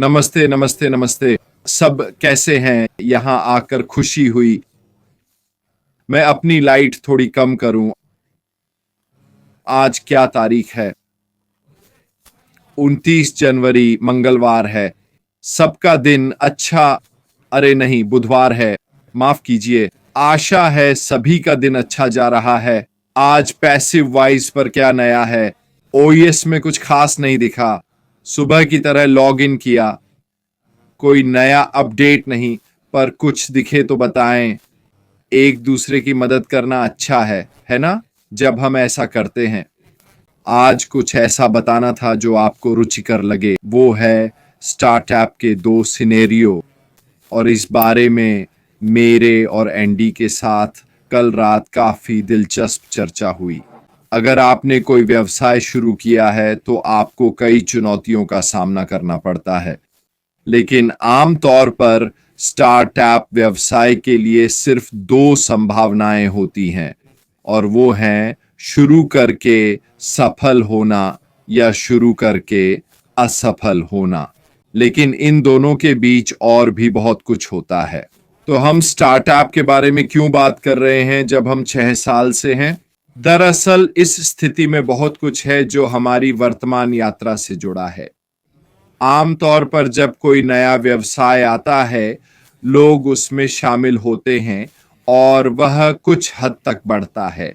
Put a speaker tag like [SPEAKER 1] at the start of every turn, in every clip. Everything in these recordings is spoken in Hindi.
[SPEAKER 1] नमस्ते, नमस्ते, नमस्ते। सब कैसे हैं? यहाँ आकर खुशी हुई। मैं अपनी लाइट थोड़ी कम करूं। आज क्या तारीख है? 29 जनवरी मंगलवार है। सबका दिन अच्छा। अरे नहीं, बुधवार है। माफ कीजिए। आशा है सभी का दिन अच्छा जा रहा है। आज पैसिव वॉइस पर क्या नया है? ओएस में कुछ खास नहीं दिखा। सुबह की तरह लॉग इन किया। कोई नया अपडेट नहीं, पर कुछ दिखे तो बताएं। एक दूसरे की मदद करना अच्छा है ना? जब हम ऐसा करते हैं। आज कुछ ऐसा बताना था जो आपको रुचिकर लगे। वो है स्टार्टअप के दो सिनेरियो, और इस बारे में मेरे और एंडी के साथ कल रात काफी दिलचस्प चर्चा हुई। अगर आपने कोई व्यवसाय शुरू किया है तो आपको कई चुनौतियों का सामना करना पड़ता है, लेकिन आमतौर पर स्टार्टअप व्यवसाय के लिए सिर्फ दो संभावनाएं होती हैं, और वो हैं शुरू करके सफल होना या शुरू करके असफल होना। लेकिन इन दोनों के बीच और भी बहुत कुछ होता है। तो हम स्टार्टअप के बारे में क्यों बात कर रहे हैं जब हम 6 साल से हैं? दरअसल इस स्थिति में बहुत कुछ है जो हमारी वर्तमान यात्रा से जुड़ा है। आमतौर पर जब कोई नया व्यवसाय आता है, लोग उसमें शामिल होते हैं और वह कुछ हद तक बढ़ता है।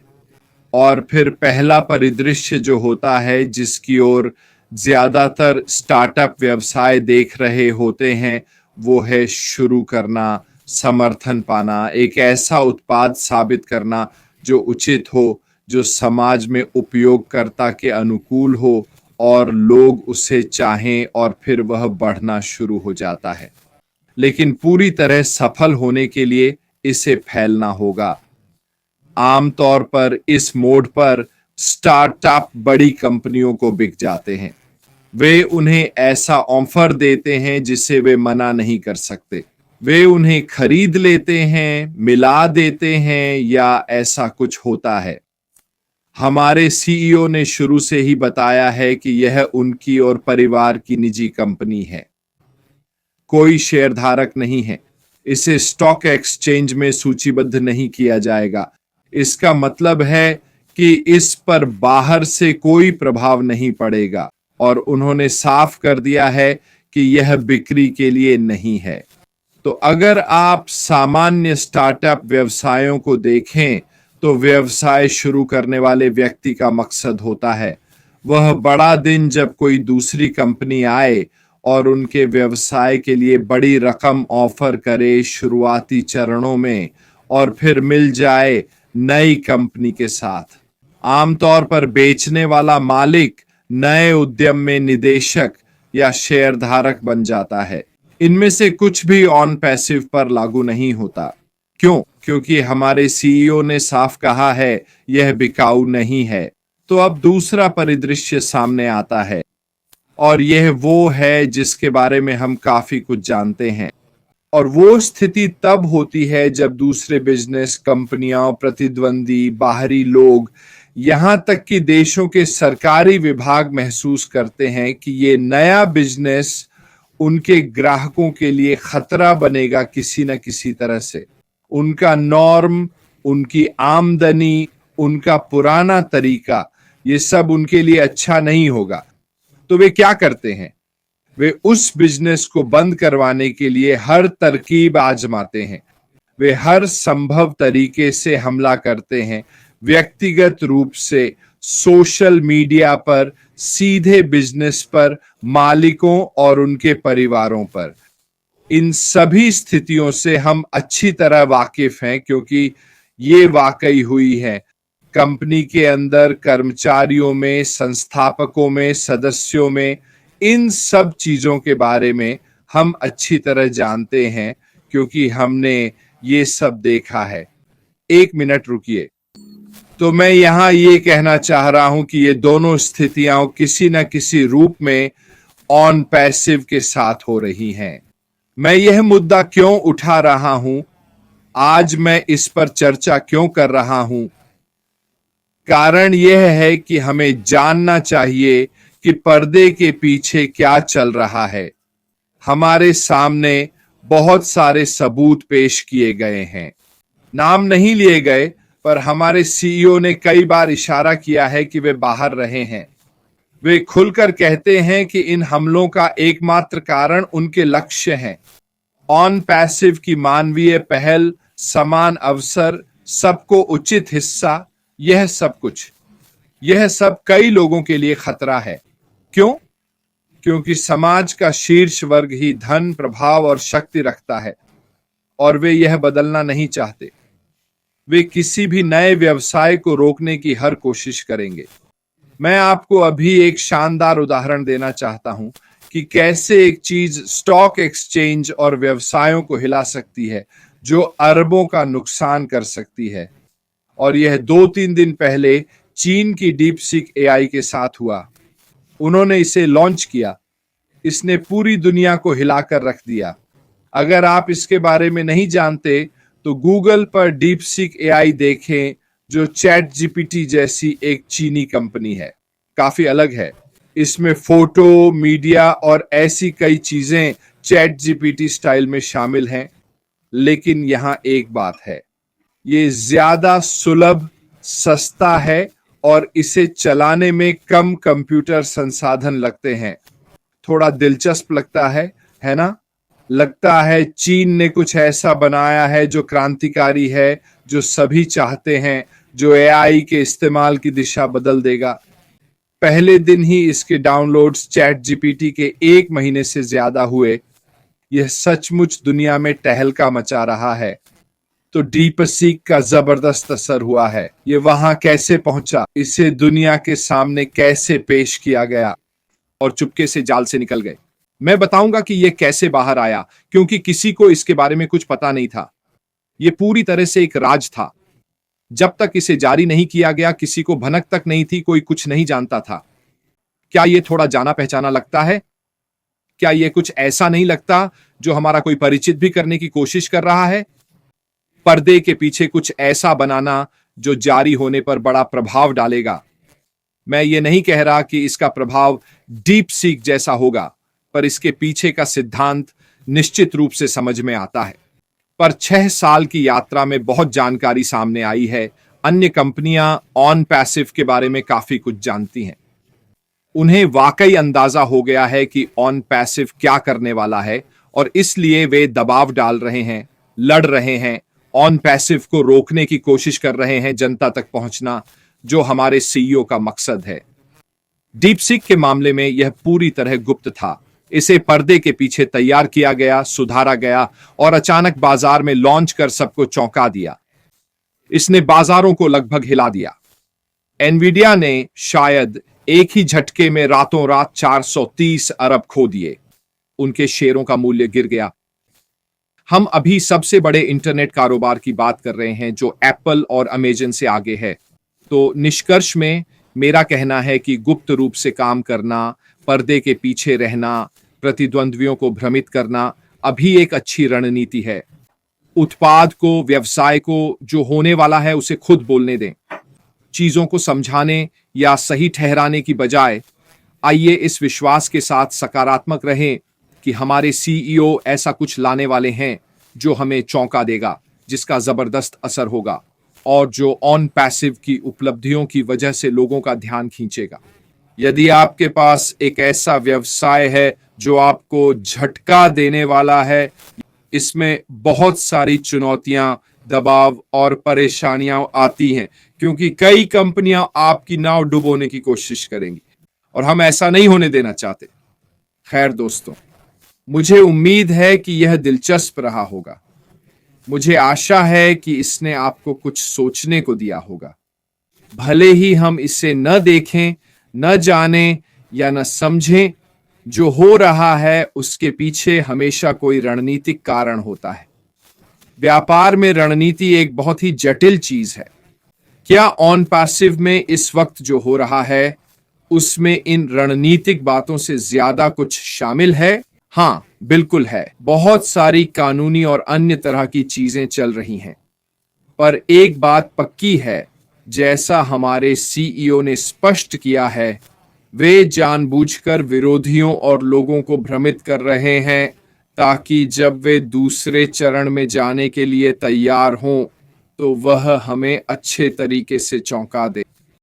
[SPEAKER 1] और फिर पहला परिदृश्य जो होता है, जिसकी ओर ज्यादातर स्टार्टअप व्यवसाय देख रहे होते हैं, वो है शुरू करना, समर्थन पाना, एक ऐसा उत्पाद साबित करना जो उचित हो, जो समाज में उपयोगकर्ता के अनुकूल हो और लोग उसे चाहें, और फिर वह बढ़ना शुरू हो जाता है। लेकिन पूरी तरह सफल होने के लिए इसे फैलना होगा। आमतौर पर इस मोड पर स्टार्टअप बड़ी कंपनियों को बिक जाते हैं। वे उन्हें ऐसा ऑफर देते हैं जिसे वे मना नहीं कर सकते। वे उन्हें खरीद लेते हैं, मिला देते हैं, या ऐसा कुछ होता है। हमारे सीईओ ने शुरू से ही बताया है कि यह उनकी और परिवार की निजी कंपनी है। कोई शेयरधारक नहीं है। इसे स्टॉक एक्सचेंज में सूचीबद्ध नहीं किया जाएगा। इसका मतलब है कि इस पर बाहर से कोई प्रभाव नहीं पड़ेगा, और उन्होंने साफ कर दिया है कि यह बिक्री के लिए नहीं है। तो अगर आप सामान्य स्टार्टअप व्यवसायों को देखें, तो व्यवसाय शुरू करने वाले व्यक्ति का मकसद होता है वह बड़ा दिन जब कोई दूसरी कंपनी आए और उनके व्यवसाय के लिए बड़ी रकम ऑफर करे शुरुआती चरणों में, और फिर मिल जाए नई कंपनी के साथ। आमतौर पर बेचने वाला मालिक नए उद्यम में निदेशक या शेयरधारक बन जाता है। इनमें से कुछ भी ऑन पैसिव पर लागू नहीं होता। क्यों? क्योंकि हमारे सीईओ ने साफ कहा है यह बिकाऊ नहीं है। तो अब दूसरा परिदृश्य सामने आता है, और यह वो है जिसके बारे में हम काफी कुछ जानते हैं। और वो स्थिति तब होती है जब दूसरे बिजनेस कंपनियां, प्रतिद्वंदी, बाहरी लोग, यहां तक कि देशों के सरकारी विभाग महसूस करते हैं कि ये नया बिजनेस उनके ग्राहकों के लिए खतरा बनेगा किसी न किसी तरह से। उनका नॉर्म, उनकी आमदनी, उनका पुराना तरीका, ये सब उनके लिए अच्छा नहीं होगा। तो वे क्या करते हैं? वे उस बिजनेस को बंद करवाने के लिए हर तरकीब आजमाते हैं। वे हर संभव तरीके से हमला करते हैं, व्यक्तिगत रूप से, सोशल मीडिया पर, सीधे बिजनेस पर, मालिकों और उनके परिवारों पर। इन सभी स्थितियों से हम अच्छी तरह वाकिफ हैं, क्योंकि ये वाकई हुई है। कंपनी के अंदर कर्मचारियों में, संस्थापकों में, सदस्यों में, इन सब चीजों के बारे में हम अच्छी तरह जानते हैं, क्योंकि हमने ये सब देखा है। एक मिनट रुकिए। तो मैं यहां ये कहना चाह रहा हूं कि ये दोनों स्थितियां किसी न किसी रूप में ऑन पैसिव के साथ हो रही हैं। मैं यह मुद्दा क्यों उठा रहा हूं, आज मैं इस पर चर्चा क्यों कर रहा हूं? कारण यह है कि हमें जानना चाहिए कि पर्दे के पीछे क्या चल रहा है। हमारे सामने बहुत सारे सबूत पेश किए गए हैं। नाम नहीं लिए गए, पर हमारे सीईओ ने कई बार इशारा किया है कि वे बाहर रहे हैं। वे खुलकर कहते हैं कि इन हमलों का एकमात्र कारण उनके लक्ष्य हैं। ऑन पैसिव की मानवीय पहल, समान अवसर, सबको उचित हिस्सा, यह सब कई लोगों के लिए खतरा है। क्यों? क्योंकि समाज का शीर्ष वर्ग ही धन, प्रभाव और शक्ति रखता है और वे यह बदलना नहीं चाहते। वे किसी भी नए व्यवसाय को रोकने की हर कोशिश करेंगे। मैं आपको अभी एक शानदार उदाहरण देना चाहता हूं कि कैसे एक चीज स्टॉक एक्सचेंज और व्यवसायों को हिला सकती है, जो अरबों का नुकसान कर सकती है। और यह 2-3 दिन पहले चीन की डीप सीक एआई के साथ हुआ। उन्होंने इसे लॉन्च किया। इसने पूरी दुनिया को हिलाकर रख दिया। अगर आप इसके बारे में नहीं जानते तो गूगल पर डीप सीक एआई देखें, जो चैट जीपीटी जैसी एक चीनी कंपनी है। काफी अलग है। इसमें फोटो, मीडिया और ऐसी कई चीजें चैट जीपीटी स्टाइल में शामिल हैं। लेकिन यहां एक बात है, ये ज्यादा सुलभ, सस्ता है और इसे चलाने में कम कंप्यूटर संसाधन लगते हैं। थोड़ा दिलचस्प लगता है ना? लगता है चीन ने कुछ ऐसा बनाया है जो क्रांतिकारी है, जो सभी चाहते हैं, जो एआई के इस्तेमाल की दिशा बदल देगा। पहले दिन ही इसके डाउनलोड्स चैट जीपीटी के 1 महीने से ज्यादा हुए। यह सचमुच दुनिया में तहलका मचा रहा है। तो डीप सीक का जबरदस्त असर हुआ है। ये वहां कैसे पहुंचा, इसे दुनिया के सामने कैसे पेश किया गया और चुपके से जाल से निकल गए। मैं बताऊंगा कि यह कैसे बाहर आया, क्योंकि किसी को इसके बारे में कुछ पता नहीं था। यह पूरी तरह से एक राज था। जब तक इसे जारी नहीं किया गया, किसी को भनक तक नहीं थी, कोई कुछ नहीं जानता था। क्या यह थोड़ा जाना पहचाना लगता है? क्या यह कुछ ऐसा नहीं लगता जो हमारा कोई परिचित भी करने की कोशिश कर रहा है? पर्दे के पीछे कुछ ऐसा बनाना जो जारी होने पर बड़ा प्रभाव डालेगा। मैं ये नहीं कह रहा कि इसका प्रभाव डीप सीक जैसा होगा, पर इसके पीछे का सिद्धांत निश्चित रूप से समझ में आता है। पर 6 साल की यात्रा में बहुत जानकारी सामने आई है। अन्य कंपनियां ऑन पैसिव के बारे में काफी कुछ जानती हैं। उन्हें वाकई अंदाजा हो गया है कि ऑन पैसिव क्या करने वाला है और इसलिए वे दबाव डाल रहे हैं, लड़ रहे हैं, ऑन पैसिव को रोकने की कोशिश कर रहे हैं, जनता तक पहुंचना, जो हमारे सीईओ का मकसद है। डीप सीक के मामले में यह पूरी तरह गुप्त था। इसे पर्दे के पीछे तैयार किया गया, सुधारा गया और अचानक बाजार में लॉन्च कर सबको चौंका दिया। इसने बाजारों को लगभग हिला दिया। एनवीडिया ने शायद एक ही झटके में रातों रात 430 अरब खो दिए। उनके शेयरों का मूल्य गिर गया। हम अभी सबसे बड़े इंटरनेट कारोबार की बात कर रहे हैं, जो एप्पल और अमेजन से आगे है। तो निष्कर्ष में मेरा कहना है कि गुप्त रूप से काम करना, पर्दे के पीछे रहना, प्रतिद्वंद्वियों को भ्रमित करना अभी एक अच्छी रणनीति है। उत्पाद को, व्यवसाय को, जो होने वाला है उसे खुद बोलने दें। चीजों को समझाने या सही ठहराने की बजाय आइए इस विश्वास के साथ सकारात्मक रहें कि हमारे सीईओ ऐसा कुछ लाने वाले हैं जो हमें चौंका देगा, जिसका जबरदस्त असर होगा और जो ऑन पैसिव की उपलब्धियों की वजह से लोगों का ध्यान खींचेगा। यदि आपके पास एक ऐसा व्यवसाय है जो आपको झटका देने वाला है, इसमें बहुत सारी चुनौतियां, दबाव और परेशानियां आती हैं, क्योंकि कई कंपनियां आपकी नाव डुबोने की कोशिश करेंगी और हम ऐसा नहीं होने देना चाहते। खैर दोस्तों, मुझे उम्मीद है कि यह दिलचस्प रहा होगा। मुझे आशा है कि इसने आपको कुछ सोचने को दिया होगा। भले ही हम इसे न देखें, न जानें या न समझें, जो हो रहा है उसके पीछे हमेशा कोई रणनीतिक कारण होता है। व्यापार में रणनीति एक बहुत ही जटिल चीज है। क्या ऑन पैसिव में इस वक्त जो हो रहा है उसमें इन रणनीतिक बातों से ज्यादा कुछ शामिल है? हाँ, बिल्कुल है। बहुत सारी कानूनी और अन्य तरह की चीजें चल रही हैं। पर एक बात पक्की है, जैसा हमारे सीईओ ने स्पष्ट किया है, वे जानबूझकर विरोधियों और लोगों को भ्रमित कर रहे हैं ताकि जब वे दूसरे चरण में जाने के लिए तैयार हों तो वह हमें अच्छे तरीके से चौंका दे।